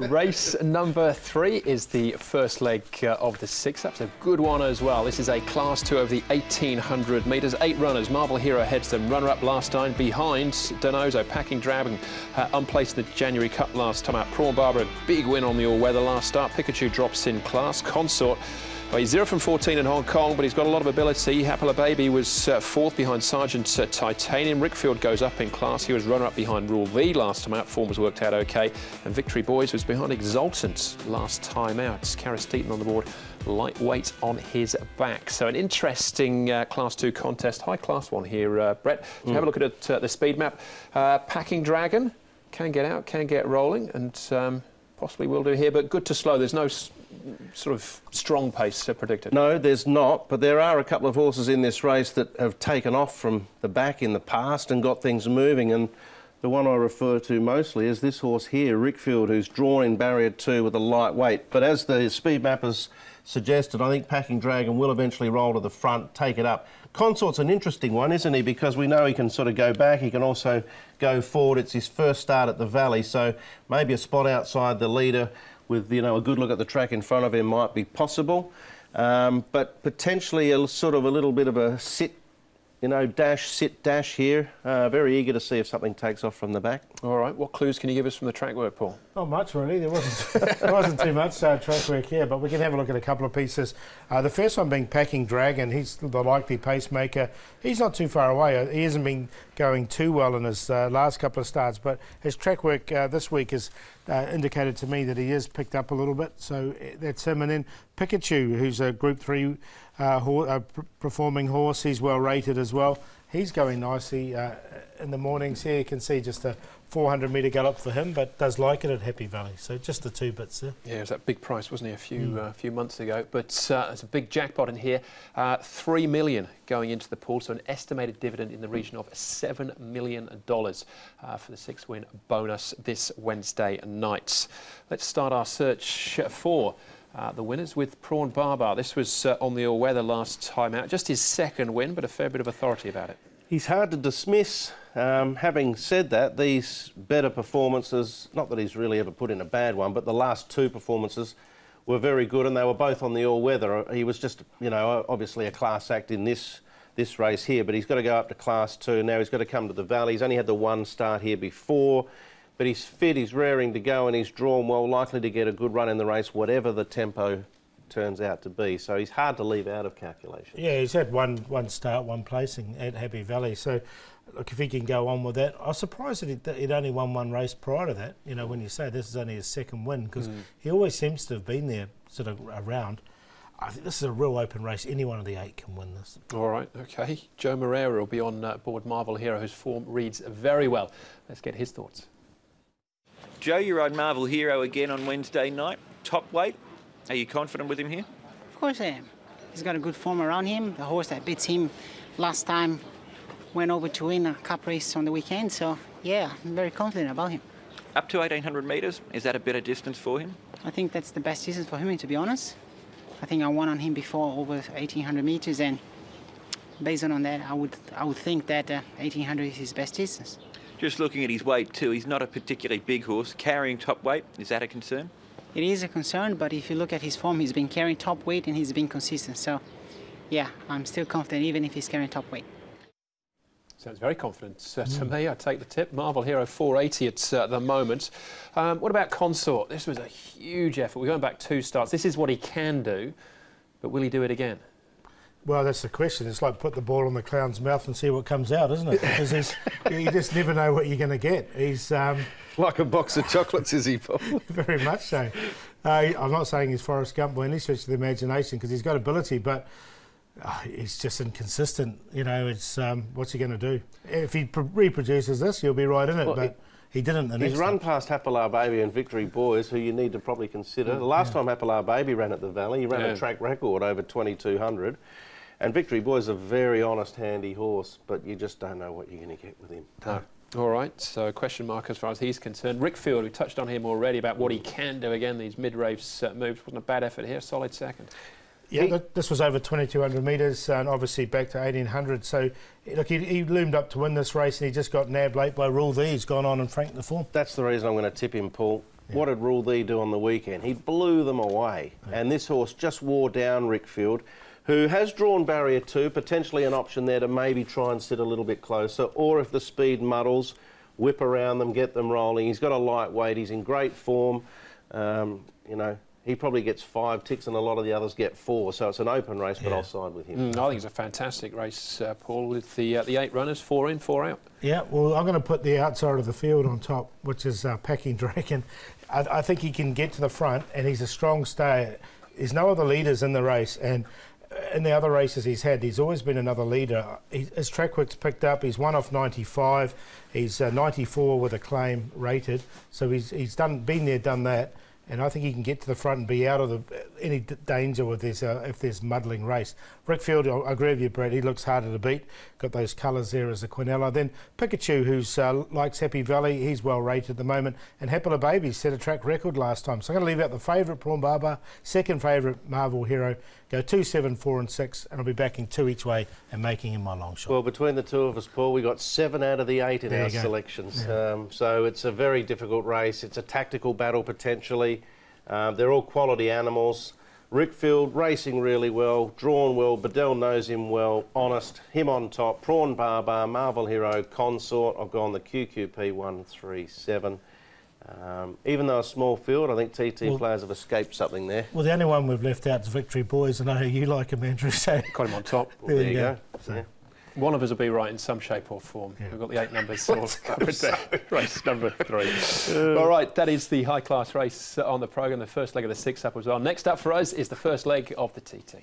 Race number 3 is the first leg of the 6. That's a good one as well. This is a Class 2 over the 1,800 metres. 8 runners. Marble Hero heads them. Runner-up last time behind Donoso. Packing Dragon unplaced the January Cup last time out. Prawn Barber, a big win on the all-weather last start. Pikachu drops in class. Consort, well, he's 0 from 14 in Hong Kong, but he's got a lot of ability. Hapala Baby was 4th behind Sergeant Titanium. Rickfield goes up in class. He was runner-up behind Rule V last time out. Form was worked out OK. And Victory Boys was behind Exultant last time out. Karis Deaton on the board, lightweight on his back. So an interesting Class 2 contest. High Class 1 here, Brett. So have a look at the speed map. Packing Dragon can get out, can get rolling, and possibly will do here, but good to slow. There's no sort of strong pace predicted. No, there's not, but there are a couple of horses in this race that have taken off from the back in the past and got things moving, and the one I refer to mostly is this horse here, Rickfield, who's drawn in barrier 2 with a lightweight. But as the speed mappers suggested, I think Packing Dragon will eventually roll to the front, take it up. Consort's an interesting one, isn't he? Because we know he can sort of go back, he can also go forward. It's his first start at the Valley, so maybe a spot outside the leader with, you know, a good look at the track in front of him might be possible. But potentially a sort of a little bit of a sit, you know, dash, sit, dash here. Very eager to see if something takes off from the back. All right, what clues can you give us from the track work, Paul? Not much, really. There wasn't too much track work here, but we can have a look at a couple of pieces. The first one being Packing Dragon. He's the likely pacemaker. He's not too far away. He hasn't been going too well in his last couple of starts, but his track work this week has indicated to me that he is picked up a little bit, so that's him. And then Pikachu, who's a Group 3 performing horse. He's well rated as well. He's going nicely in the mornings here. You can see just a 400-metre gallop for him, but does like it at Happy Valley. So just the 2 bits there. Yeah, it was that big price, wasn't he, a few months ago? But there's a big jackpot in here. $3 million going into the pool, so an estimated dividend in the region of $7 million for the 6-win bonus this Wednesday night. Let's start our search for the winners with Prawn Barber. This was on the all-weather last time out. Just his second win, but a fair bit of authority about it. He's hard to dismiss. Having said that, these better performances, not that he's really ever put in a bad one, but the last 2 performances were very good, and they were both on the all-weather. He was just, you know, obviously a class act in this race here, but he's got to go up to Class 2. Now he's got to come to the Valley. He's only had the 1 start here before, but he's fit, he's raring to go, and he's drawn well, likely to get a good run in the race, whatever the tempo turns out to be. So he's hard to leave out of calculation. Yeah, he's had one start, 1 placing at Happy Valley. So, look, if he can go on with that. I was surprised that he'd only won 1 race prior to that, you know, when you say this is only his second win, because he always seems to have been there sort of around. I think this is a real open race. Any one of the 8 can win this. All right, OK. Joe Moreira will be on board Marble Hero, whose form reads very well. Let's get his thoughts. Joe, you rode Marble Hero again on Wednesday night. Top weight. Are you confident with him here? Of course I am. He's got a good form around him. The horse that beats him last time went over to win a cup race on the weekend. So, yeah, I'm very confident about him. Up to 1,800 metres, is that a better distance for him? I think that's the best distance for him, to be honest. I think I won on him before over 1,800 metres, and based on that, I would think that 1,800 is his best distance. Just looking at his weight too, he's not a particularly big horse. Carrying top weight, is that a concern? It is a concern, but if you look at his form, he's been carrying top weight and he's been consistent. So, yeah, I'm still confident even if he's carrying top weight. Sounds very confident to me. I take the tip. Marble Hero 480 at the moment. What about Consort? This was a huge effort. We're going back 2 starts. This is what he can do, but will he do it again? Well, that's the question. It's like put the ball in the clown's mouth and see what comes out, isn't it? Because you just never know what you're going to get. He's like a box of chocolates, is he, Paul? Very much so. I'm not saying he's Forrest Gump by any stretch of the imagination, because he's got ability, but he's just inconsistent. You know, it's what's he going to do? If he reproduces this, he'll be right in it. Well, but he didn't the next He's run past Hapala Baby and Victory Boys, who you need to probably consider. The last time Hapala Baby ran at the Valley, he ran a track record over 2,200. And Victory Boy's a very honest, handy horse, but you just don't know what you're going to get with him. No. All right, so question mark as far as he's concerned. Rickfield, we touched on him already about what he can do again, these mid-race moves. Wasn't a bad effort here, solid second. Yeah, this was over 2,200 metres and obviously back to 1,800. So, look, he loomed up to win this race and he just got nabbed late by Rule V. He's gone on and franked the form. That's the reason I'm going to tip him, Paul. What did Rule Thee do on the weekend? He blew them away. And this horse just wore down Rickfield, who has drawn barrier 2, potentially an option there to maybe try and sit a little bit closer, or if the speed muddles, whip around them, get them rolling. He's got a lightweight, he's in great form. You know, he probably gets 5 ticks and a lot of the others get 4, so it's an open race, but I'll side with him. I think it's a fantastic race, Paul, with the 8 runners, 4 in, 4 out. Yeah, well, I'm going to put the outside of the field on top, which is Packing Dragon. I think he can get to the front, and he's a strong stayer. There's no other leaders in the race, and in the other races he's had, he's always been another leader. His track work's picked up. He's 1 off 95. He's 94 with a claim rated. So he's been there, done that. And I think he can get to the front and be out of any danger with this if there's muddling race. Rickfield, I agree with you, Brad. He looks harder to beat. Got those colours there as a Quinella. Then Pikachu, who's likes Happy Valley. He's well rated at the moment. And Happy Baby set a track record last time. So I'm going to leave out the favourite Prawn Baba, second favourite Marvel Hero. Go 2, 7, 4 and 6, and I'll be backing 2 each way and making him my long shot. Well, between the two of us, Paul, we got 7 out of the 8 in our selections. Yeah. So it's a very difficult race. It's a tactical battle potentially. They're all quality animals. Rickfield racing really well, drawn well. Bedell knows him well. Honest, him on top. Prawn Baba, Marvel Hero, Consort. I've gone the QQP 1, 3, 7. Even though a small field, I think TT players have escaped something there. Well, the only one we've left out is Victory Boys. I know how you like him, Andrew. So got him on top. Well, there you go. So. Yeah. One of us will be right in some shape or form. We've got the 8 numbers all covered there. Race number 3. All right, that is the high-class race on the programme, the first leg of the 6 up as well. Next up for us is the first leg of the TT.